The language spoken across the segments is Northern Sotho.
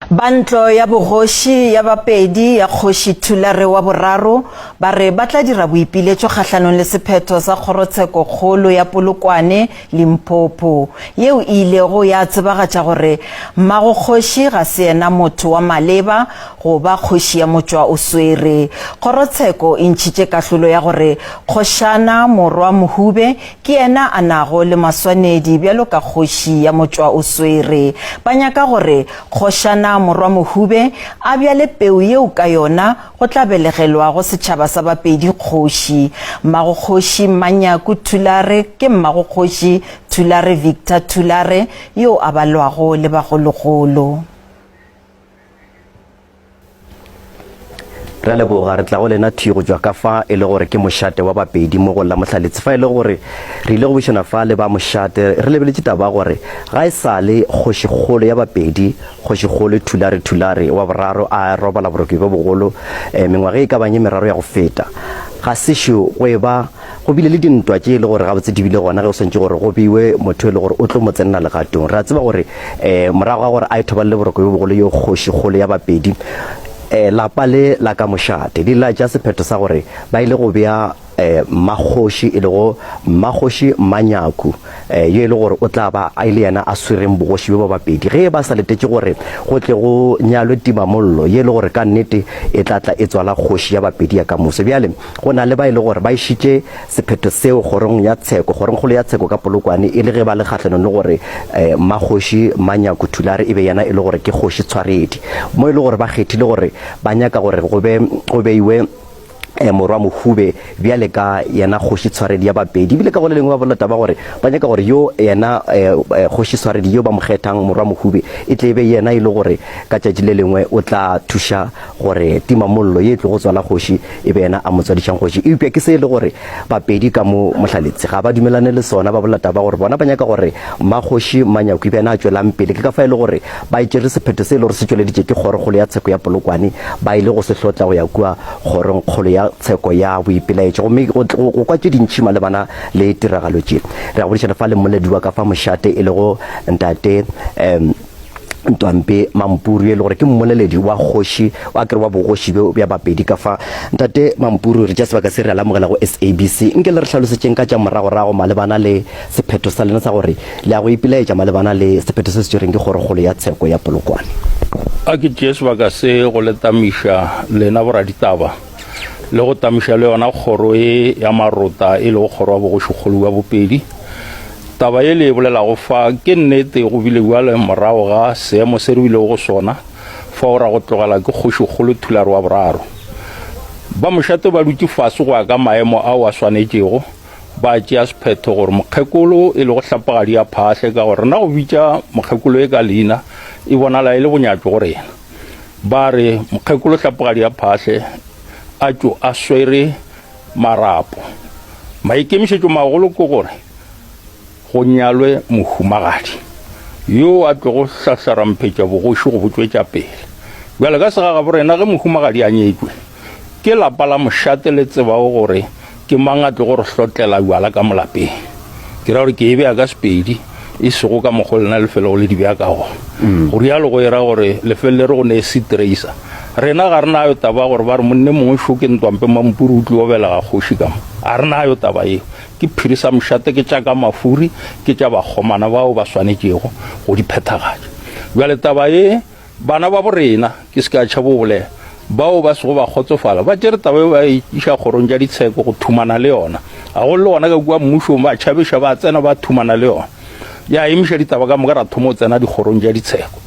Bantlo ya bogoši ya bapedi ya Kgoši Thulare wa boraro ba re ba tla dira boipiletšo kgahlanong le sephetho sa kgorotsheko kgolo ya Polokwane Limpopo yeo e ilego ya tsebagatša gore mmago kgoši ga se yena motho wa maleba go ba kgoši ya motšwa o swere. Kgorotsheko e ntšhitše kahlolo ya gore Kgošana Morwa Mohube ke yena a nago le maswanedi bjalo ka kgoši ya motšwa o swere. Ba nyaka gore Kgošana Morwa Mohube a bjale peu yeo ka yona go tla belegelwa go setšhaba sa bapedi kgoši. Mmago kgoši Manyaku Thulare ke mmago kgoši Thulare Victor Thulare yo a balwago le bagologolo. Re leboga re tla go lena thigo jwa ka fa e le gore ke mošate wa bapedi mo go la mohlaletsi fa e le gore re ile go bušana fa le ba mošate re lebeletše taba gore ga e sa le kgošikgolo ya bapedi kgošikgolo Thulare wa boraro a robala borokwe bo bogolo mengwaga e ka banye meraro ya go feta ga sešo go eba go bile le dintwa tše e le gore ga botse di bile gona ge o swantše gore go beiwe motho e le gore o tlo mo tsenela legatong re a tseba gore morago ga gore a ithobalele borokwe bo bogolo yo kgošikgolo ya bapedi lapa le la ka mošate di la tša sephetho sa gore ba ile go bea mmakgoši e le go mmakgoši Manyaku yo e le gore o tla ba a ile yena a swereng bogoši bo ba bapedi ge ba sa letetše gore go tle go nyalwe timamollo ye e le gore ka nnete e tlatla e tswala kgoši ya bapedi ya ka moso bjale go na le ba e le gore ba išitše sephetho seo kgorong kgolo ya tsheko ka Polokwane e le ge ba le kgahlanong le gore mmakgoši Manyaku Thulare e be yena e le gore ke kgoši tshwaredi mo e le gore ba kgethile gore ba nyaka gore go beiwe Morwa Mohube bjale ka yena kgoši tshwaredi ya bapedi bile ka go le lengwe ba bolata ba gore ba nyaka gore yo yena kgoši tshwaredi yo ba mo kgethang Morwa Mohube e tle be yena e le gore ka tšatši le lengwe o tla thuša gore timamollo ye e tlo go tswala kgoši e be yena a mo tswadišang kgoši eupša ke se e le gore bapedi ka mo mohlaletsi ga ba dumelane le sona ba bolata ba gore bona ba nyaka gore mmakgoši Manyaku e be yena a tšwelang pele ke ka fa e le gore ba itšere sephetho se e le gore se tšweleditše ke kgorokgolo ya tsheko ya Polokwane ba ile go se hlotla go ya kua kgorokgolo ya tsheko ya boipelaetšo gomme go kwa tše dintšhi malebana le tiragalo tše re a bodišana fa le mmoledi wa ka fa mošate e le go ntate Ntwampe Mampuru e le gore ke mmoleledi wa kgoši wa kere wa bogoši bja bapedi ka fa ntate Mampuru re tša sebaka se re alamogela go SABC nke le re hlalosetšeng ka tša moragorago malebana le sephetho sa lena sa gore le a go ipelaetša malebana le sephetho se se tšereng ke kgorokgolo ya tsheko ya Polokwane a ke tšee sebaka se go letamiša lena boraditaba le go tamiša le yona kgoro e ya marota e le go kgoro wa bogošikgolo wa bopedi taba ye le e bolelago fa ke nnete go bile bjale morago ga seemo se re bilego go sona fa o ra go tlogela ke kgošikgolo Thulare wa boraro ba mošate ba dutše fase go ya ka maemo ao a swanetšego ba tšea sephetho gore mokgekolo e le go hlapagadi ya phahle ka gore na go bitša mokgekolo e ka leina e bonala e le bonyatšo go rena ba re mokgekolo hlapagadi ya phahle a tšo a swere marapo maikemišetšo magolo ke gore go nyalwe mohumagadi yo a tlo go hlahlaramphetša bogoši go botswetša pele bjale ka segaga borena ge mohumagadi a nyetšwe ke lapa la mošate le tsebago gore ke mang a tlo go re hlotlela bjala ka molapeng ke ra gore ke e beya ka sepedi e sego ka mokgo lena lefelo go le di beya ka go go rialo go era gore lefelo le re go ne se tracer rena ga rena yo taba gore ba re monne mongwe šo ke Ntwampe Mampuru o tlo bela ga kgoši ka mo a rena yo taba eo ke phirisa mošate ke tša ka mafuri ke tša bakgomana bao ba swanetšego go di phethagatša bjale taba ye bana ba borena ke se ka tšha bo bolela bao ba sego ba kgotsofala ba tšere taba e ba iša kgorong tša ditsheko go thumana le yona ga go le gona ka kua mmušong ba tšhabiša ba tsena ba thumana le yona ya emiša ditaba ka moka ra thoma o tsena dikgorong tša ditsheko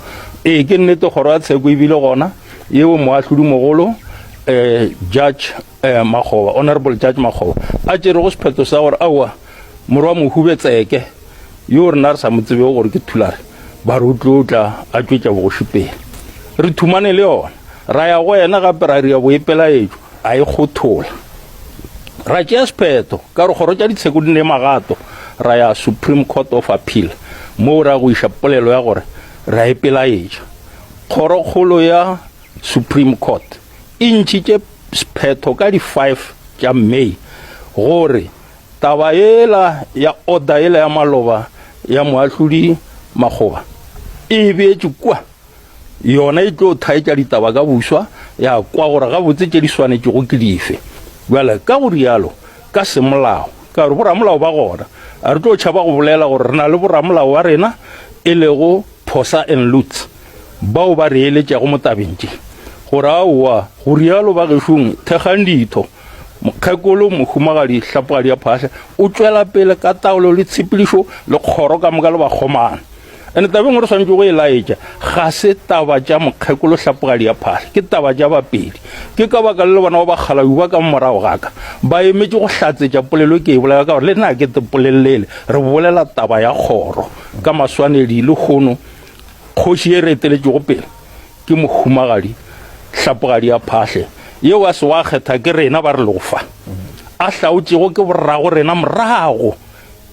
ee ke nnete kgoro ya tsheko e bile gona yeo moahlodi mogolo Judge Makgoba Honorable Judge Makgoba a tšere go sephetho sa gore aowa Morwa Mohube tseke yo rena re sa mo tsebego gore ke Thulare ba re o tlo tla a tšwetša bogoši pele re thumane le yona ra ya go yena gape ra ria boipelaetšo a e kgothola ra tšea sephetho ka gore kgoro tša ditsheko di ne magato ra ya Supreme Court of Appeal moo ra go iša polelo ya gore ra ipelaetša kgorokgolo ya Supreme Court e ntšhitše sephetho ka di 5 tša May gore taba ela ya order ela ya maloba ya moahlodi Makgoba e beetše kua yona e tlo thaetša ditaba ka buswa ya kwa gore ga botse tše di swanetše go ke dife bjale ka go rialo ka semolao ka gore boramolao ba gona a re tlo tšhaba go bolela gore re na le boramolao wa rena e lego Phosa and Lutz bao ba re eletšago mo tabeng tše gore aowa go rialo ba gešong thekgang ditho mokgekolo mohumagadi hlapogadi ya phahla o tšwela pele ka taolo le tshepedišo le kgoro ka moka le bakgomana ene tabeng gore swantse go e laetša ga se taba tša mokgekolo hlapogadi ya phahla ke taba tša bapedi ke ka baka le bona ba bakgalabi ba ka morago gaka ba emetše go hlatsetša polelo ke e bolela ka gore le nna ke te polelele re bolela taba ya kgoro ka maswanedi le kgono kgoši e re eteletšego pele ke mohumagadi hlapogadi ya phahle yeo a se wa kgetha ke rena ba re lofa a hlaotšego ke borrago rena morago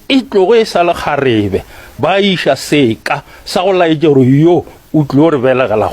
e tlogo e sa le kgarebe ba iša seka sa go laetša gore yo o tlo re belegela